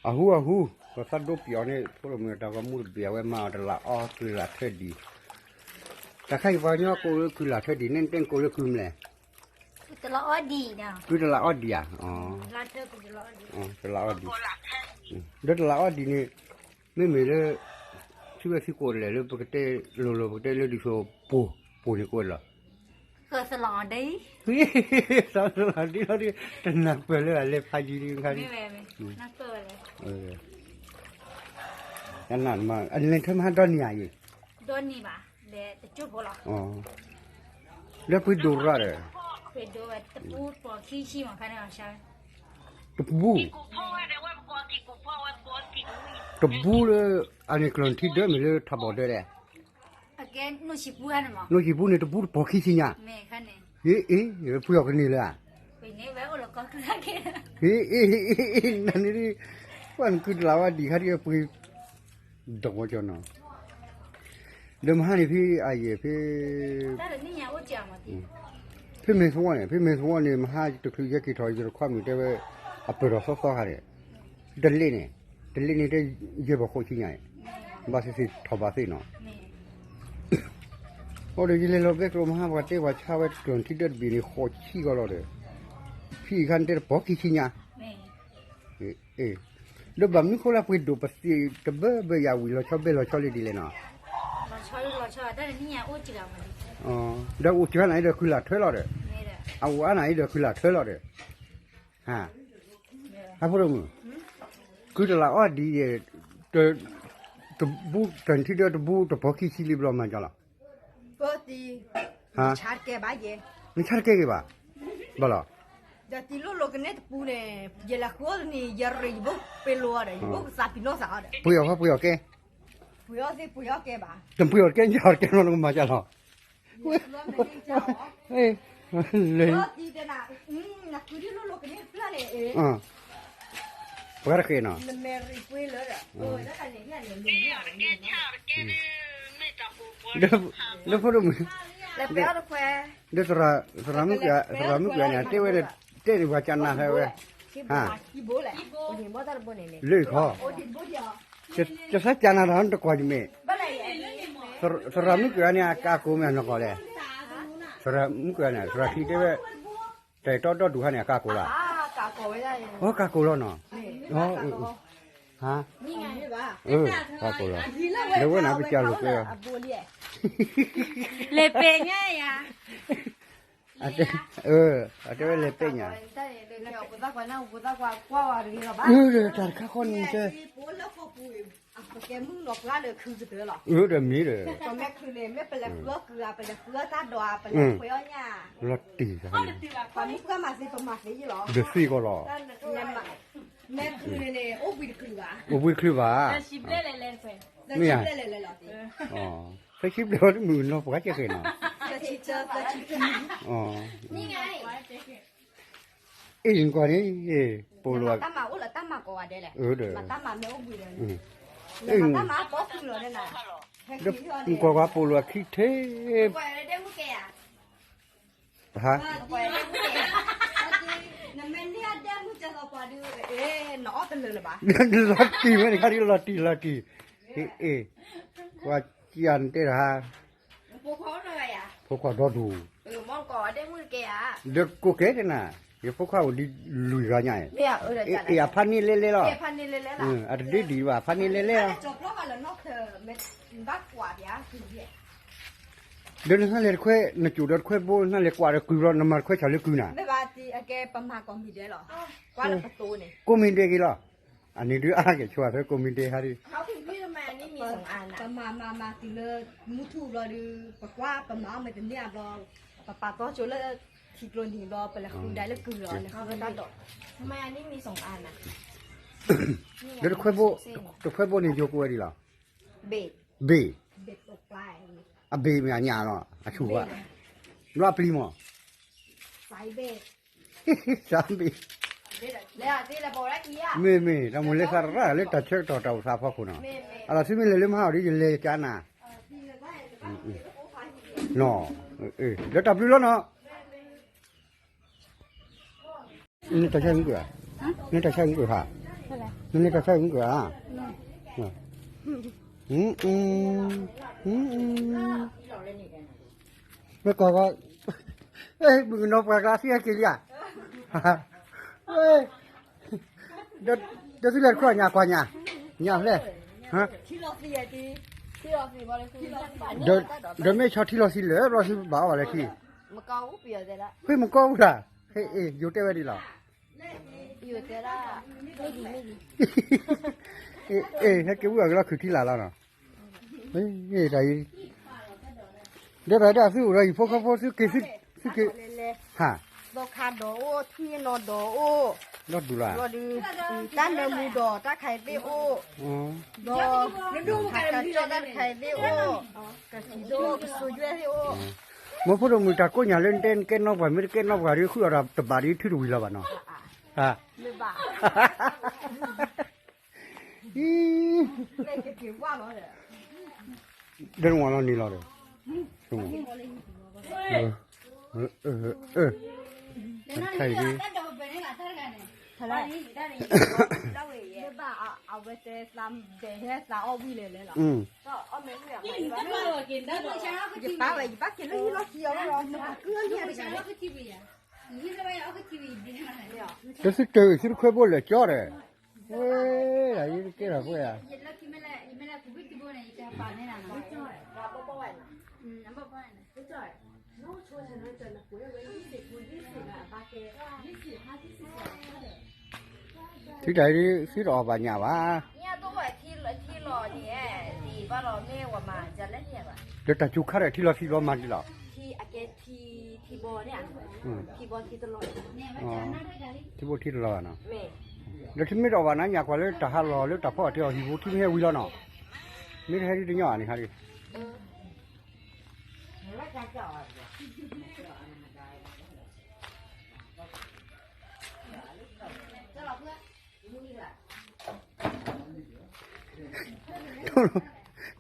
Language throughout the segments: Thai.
ahu ko sa do pio ne puro me ta ko mu pio we ma da la o ku la the di ta khai va nyo ko ku la the di nen ten ko le ku mle ตลอดดีนะ ku da la o di ya ลาเธอเป็นตลอดดี da la o di da la o di ne me le si ve si ko le le porque te lo porque le dijo po ni ko la เคยสลอได้ sa la di lo di tenak pe le pa ji ni kan ไม่แม่ไม่น่าเกิดเลย นั่นนั่นมาอันนี้ทำให้ดอนใหญ่ โดนนี่ป่ะเดี๋ยวจะจุดพอหรอ อ๋อแล้วพี่ดูอะไร ไปดูแบบตะปูปอขี้ชี้มาภายในใช่ ตบบูตบบูเลยอันนี้กลอนที่เดิมเลยทับบอดเลย โอเคนู่นชิบูฮันมั้ง โน้ตจีบูเนี่ยตบบูปอขี้สิเนี่ย แม่ขันเนี่ย เอ๊ะพูดออกกันนี่เลยอ่ะ ไปเนี่ยแวะอุลก็คือแค่ นั่นนี่วันคือเราว่าดีครับที่ไปดอกจอนเดิมฮันนี่พี่ไอ้พี่ แต่เดี๋ยวนี้ยังว่าจะมาที พี่เมย์สวนเนี่ยมาหาตัวคือแยกกี่ทอยจะความมีแต่ว่าอัปเปอร์ซ้อๆอะไรเดลลี่เนี่ยได้เยอะกว่าโคชิเนี่ยบาสิทบาสิเนาะ แม่ โอ้เดี๋ยวเราเก็บตัวมาหาว่าเจ้าว่าชาวเวทกลนที่เดินบีนี่โคชิก็แล้วเด้อพี่กันเด้อปอกิชิเนี่ย แม่ เดี๋ยวแบบนี้เขาเล่าไปดูปัสสีตะเบยาวิเราชอบเลยดีเลยเนาะ เราชอบแต่เดี๋ยวนี้ยังว่าจะมาที อ๋อเดี๋ยวอุจจาระไหนเดี๋ยวคือหลัดเท่าแล้วเด้อ แม่เด้อ เอาอันไหนเดี๋ยวคือหลัดเท่าแล้วเด้อฮะฮะพูดมึงคือจะละอ้อดีตัวบูตอนที่เดือดบูตัวพอขี้ชิลิบลอมันจะละ ปกติ ฮะ ชาร์จแกบ้าเย่ นี่ชัดเก๋ป่ะบ่ล่ะ เดี๋ยวที่ลูกเนี่ยปูเนี่ยเยลคัวนี่ยารีบุกเป็นลัวเลยบุกซาปิโนซาเลย ปุยเอาแก ปุยสิปุยแกบ้า จำปุยเอาแกยาวแกนอนมาจะละเฮ้ยเลย ปกติเดี๋ยวนะนักคุยที่ลูกเนี่ยพลาดเลย ปากกาเนาะ นั่นแม่รีปุยเลยอ่ะโอ้ยแล้วกันเนี่ยเดี๋ยวพูดมึง แล้วไปเอาแคว เดี๋ยวสระมุกเนี่ยเต้ดีกว่าจันนะเว้ย ที่โบแหละโอ้ยบ่ตัดบ่เนี่ย เลยขอ โอ้ยโบเดียว จะสักจันนะร้านตะกวาดมั้ย บ่ไหน สระมุกเนี่ยกากูมันนกเลยสระมุกเนี่ยสระที่เว้ยแต่ต่อดูฮะเนี่ยกากูละ กาโกไว้ได้ โอ้กากูแล้วเนาะอ๋อฮะ นี่ไงบ้าก ากูแล้วเดี๋ยวนะไปเจอลูกเลย บัวเลี่ย เลยเป็นไงอ่ะ อันเดี๋ยวเลยเป็นเนี่ยเดี๋ยวตัดข้าคนเจอแกมึงหลอกล่าเลยคือจะเดือหรอ เดี๋ยวมีเลย ตอนแม่คือเลยไม่เป็นไรเกลือเป็นไรเกลือตาดอเป็นไรเปรี้ยวเนี่ย รถตีกัน ตอนนี้ก็มาสิประมาณนี้หรอ เดี๋ยวซี่ก็รอ แม่คือเนี่ยโอ้วิดคือวะ โอ้ยคือว่า ชิบเล่เล่เฟ้ ไม่อ่ะเลยหรอ อ๋อใช้คลิปเดียวมือเนาะปกติเคยเนาะ จะชิเจอจะชิเจอ อ๋อ นี่ไง เอ็งก่อนนี่ปูรัว ตั้มมาโอ้ละตั้มมาก่อนเดี๋ยวแหละ เด้อ มาตั้มมาแม่โอ้วิดเลย เอ็ง ตั้มมาป๊อกคือเลยนะ เดี๋ยวกูว่าปูรัวขี้เท ปล่อยอะไรได้มุกแกอ่ะ ฮะ ปล่อยอะไรมุกแกนั่นแม่เนี่ยได้มุกจะเราปล่อยดูหนอเป็นเลยหรือเปล่า ลักกี้ไม่ได้ครับลักกี้ว่าจีอันเตระ พวกเขาเลยอ่ะ พวกเขาดอดู มองก่อนได้มุกแกอ่ะ เด็กกูเกตนะเดี๋ยวพวกเขาดีลุยกันไง เนี่ยเดี๋ยวจัด อย่าพันนี่เล่ๆหรอ เก็บพันนี่เลยล่ะ อันดีว่าพันนี่เล่ๆ จบแล้วกันแล้วนอกเธอเม็ดบักกว่าเดี๋ยวคือเดี๋ยว เดี๋ยวนั่นเลยค่อยนักจูดค่อยโบนั่นเลยกว่าเราคุยเราน้ำมันค่อยเฉลี่ยคุยน่ะ ไม่ว่าที่แกประมาณกองมีเดียหรอกว่าประตูเนี่ย กูมีเด็กกี่ล่ะอันนี้ดูอะไรชัวร์เลยกูมีเด็กฮะดิ เขาถึงพี่ทำไมนี่มีสองอันนะประมาถึงเลยมุทูรอดูปากว่าประมาไม่เป็นเนี่ยรอปากก็จุดแล้วทีกลนทีรอไปแล้วคุณได้แล้วคือรอเนี่ยเขาก็ตัดดอกทำไมอันนี้มีสองอันอ่ะ เดี๋ยวค่อยโบนี่โยกูอะไรล่ะ เบ็ด เบ เบ็ดตกปลาย อ่ะเบมีอันยาเนาะอ่ะชัวร์รอบปลีมั้ง สายเบ็ด สามปี เบ็ดแล้วที่เราบอกแล้วกี้อ่ะ ไม่ทำมันเล็กสักระเล็กตัดเชือกต่อสาพักคุณอ่ะอะไรที่ไม่เล่มห้าวดิจะเล่จาน่ะเนาะเดี๋ยวตับดูแล้วเนาะนี่ตาช่างกูอ่ะนี่ตาช่างกูค่ะ อะไร นี่ก็ใช่มึงก็ไม่ก็เอ้ยมึงนกปลากระเสียกี่อ่ะเอ้ยเดี๋ยวสิเล่นข้อหยาหยาเลยฮะ ที่เราเสียดีที่เราเสียบ่เลยคือ เดี๋ยวไม่ชอบที่เราสิเหลือเราสิบ่าวอะไรที่ มาเกาเปียได้ละ เฮ้ยมันก็ว่าเฮ้ยอยู่เต้ไว้ดีหรอ อยู่แต่ละไม่ดี ให้เก็บไว้ก็คือที่ละแล้วเนาะเฮ้ยได้เดี๋ยวได้ซื้ออะไรพวกเขาซื้อกี่ฮะ ดอกคาดโอที่นอดโอ รถดูละ รอดูตั้นเดมูดอตาไข่เบโอ อ๋อ ดอดูกันที่เราได้ไข่เบโอกะสิโดกสุยเฮโอ มพูดมึงตะกูอย่าเล่นเต้นเก้นนอกว่าไม่ได้เก้นนอกว่าที่คือเราตบารีที่ดูแล้วบ้านเนาะฮะ ไม่บ้าเล่นจะเกี่ยวว่าเหรอเนี่ย เดินวันละนี่ละเลยช่วงใช่ดิ ทะเลไม่บ้าเอาไปเตะซ้ำเตะให้ซ้ำเอาวิ่งเลยเหรอก็เอาเมนูอย่างไรบ้างจะป้าอะไรป้ากินแล้วเราเคี้ยวแล้วเราเกลือเนี่ยไปใช่ไหม 这是这是快不了叫的，喂，那你给他不呀？ที่ไหนดิที่รอบ้านเนี่ยว่าเนี่ยตัวที่รอเนี่ยดีว่าเราแม่ว่ามาจะเล่นเนี่ยว่ะ เดี๋ยวแต่จุกข้าเลยที่รอมาดิล่ะ ที่อาเกที่บอเนี่ยที่บอที่ตลอด อ๋อที่บุที่รอเนาะ แม่ เดี๋ยวที่ไม่รอวันนั้นอยากว่าเลยแต่ฮัลโหลเลยแต่พ่อที่เราหิวที่ไม่ให้วิลล์เนาะไม่ให้ที่เนี่ยนี่ครับดิ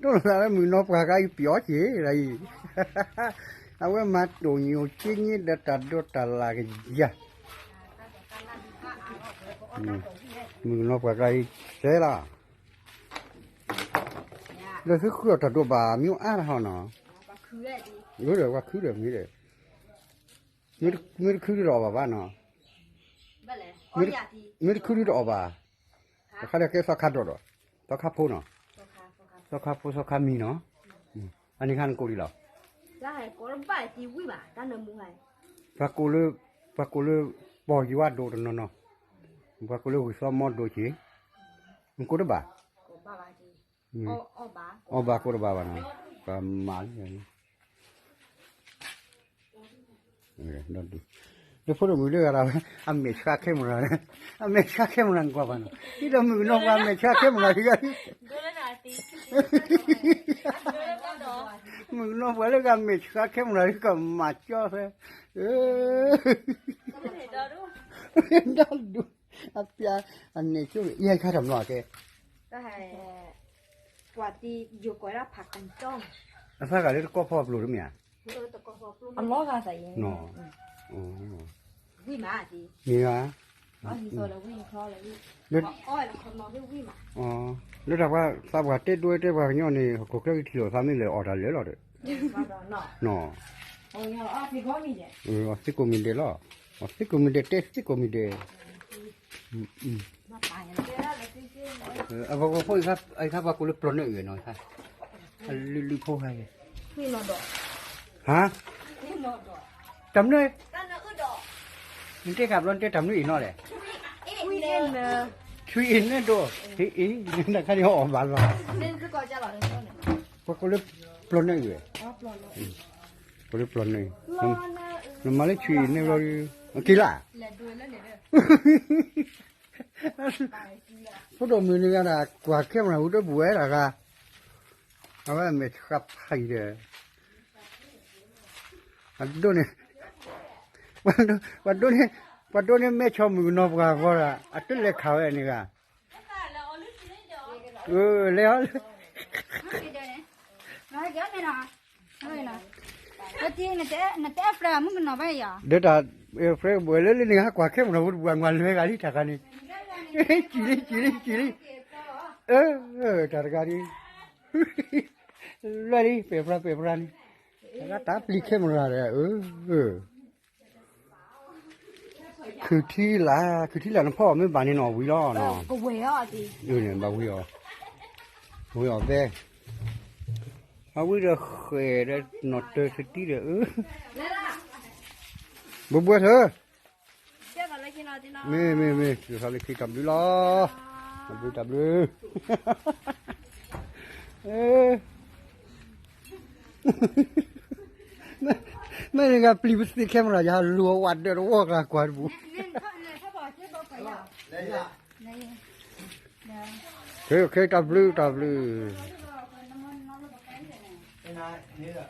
ตัวเรามือนกปลากระไรเปียกเฉยอะไรเอาไว้มาตัวnhiềuชิ้นนี้เด็ดตัดตัวตัดละกันจ้ะมือนกปลากระไรเสียละแล้วคือคือตัดตัวบามีอะไรหรอเนาะรู้เดี๋ยวว่าคือเดี๋ยวนี้เลยมีคือรอบ้าเนาะมีคือรอบ้าเขาเรียกสักขัดรอสักขัดพูเนาะสักขัดมีเนาะอันนี้ขันกูดีหรอได้ก็รับไปที่วิ่งมาตั้งแต่มุ่งไงปากกูเลยบอกอยู่ว่าโดนเนาะปากกูเลยซ้อมมอดโดชีมึงกูได้บ่าก็บ้าจีอ๋อบ้ากูได้บ่าบ้านะก็มาอย่างนี้นอนดูเดี๋ยวพูดถึงเรื่องอะไรอเมริกาเข้มเลยอเมริกาเข้มเลยกว่าบ้านที่เราไม่รู้ว่าอเมริกาเข้มเลยที่กันมึงน้องว่าเรื่องอเมริกาเข้มเลยก็มาจ้าเลยดอดูอาเปียอันนี้ช่วยยังข้าทำหน่อยแกก็ให้กว่าที่อยู่ก่อนเราผักกันจ้องแล้วถ้าเกิดก็พอปลูกหรือไม่อันล้อกันใส่เนาะวิ่งมาจีมีอ่ะอ๋อที่โซนวิ่งคล้อเลยวิ่งอ้อยแล้วคนมองได้วิ่งมาอ๋อแล้วถ้าว่าทราบว่าเต้ด้วยเต้ว่าย้อนนี่ก็แค่ที่เราทำนี่เลยออเดอร์เลยหรอเด้อเนาะโอ้ยอ๋อที่ก็มีเด้สิกูมีเด้อหรอสิกูมีเด้อเต้สิกูมีเด้อมาตายแล้วเลยจริงๆเอาพอครับไอ้ครับว่ากูเลยปลดเนื้อหน่อยค่ะลืมพูดให้นี่นอดอกฮะนี่นอดอกจำเลยตั้งแต่อึดอกนี่เต้ขับรถเต้จำเลยอีกหน่อยเลยวิ่งเองเลยช่วยอินเนี่ยดูอีนี่ข้าที่เขาออกบ้านเรานี่คือก่อนจะหล่อเลยเนี่ยพอกูเลยปลดเนื้ออยู่กูเลยปลดเนื้อน้ำมันเลยช่วยอินเนี่ยเรากี่ละพอดมือนี่กันนะกว่าเข้มเราอุดบัวละกันเอาไว้ไม่ขับให้เด้อวันดูนี่วันดูนี่ไม่ชอบมือนบกันก็ละอัดเล็กเขาอย่างนี้กันแล้วเดี๋ยวถ้าเฟรบัวเลยนี่ฮะกว่าเข้มเราอุดบัววันเลยกันที่ทางนี้ Chili. Targari. Ready, paper. Got that plique camera there. คือที่ละน้ำพ่อไม่บานนี่หนอวิล้อเนาะ ก็เวอ่ะดิ อยู่เนี่ยบาวิอ๋อเบ้เอาวิเดอเคยได้นอตเตอร์สตีเด้อบัวเธอ เจ้ากันเลยกินอะไรนะ ไม่คือเขาเลยคิดกับดูล้อจับดูไม่ได้กับพลีสติกแคมราจะรัววัดเดือดวอกละกว่าบุ ถ้าบอกเจ้าบอกไปอ่ะ เคยจับดู นี่แหละ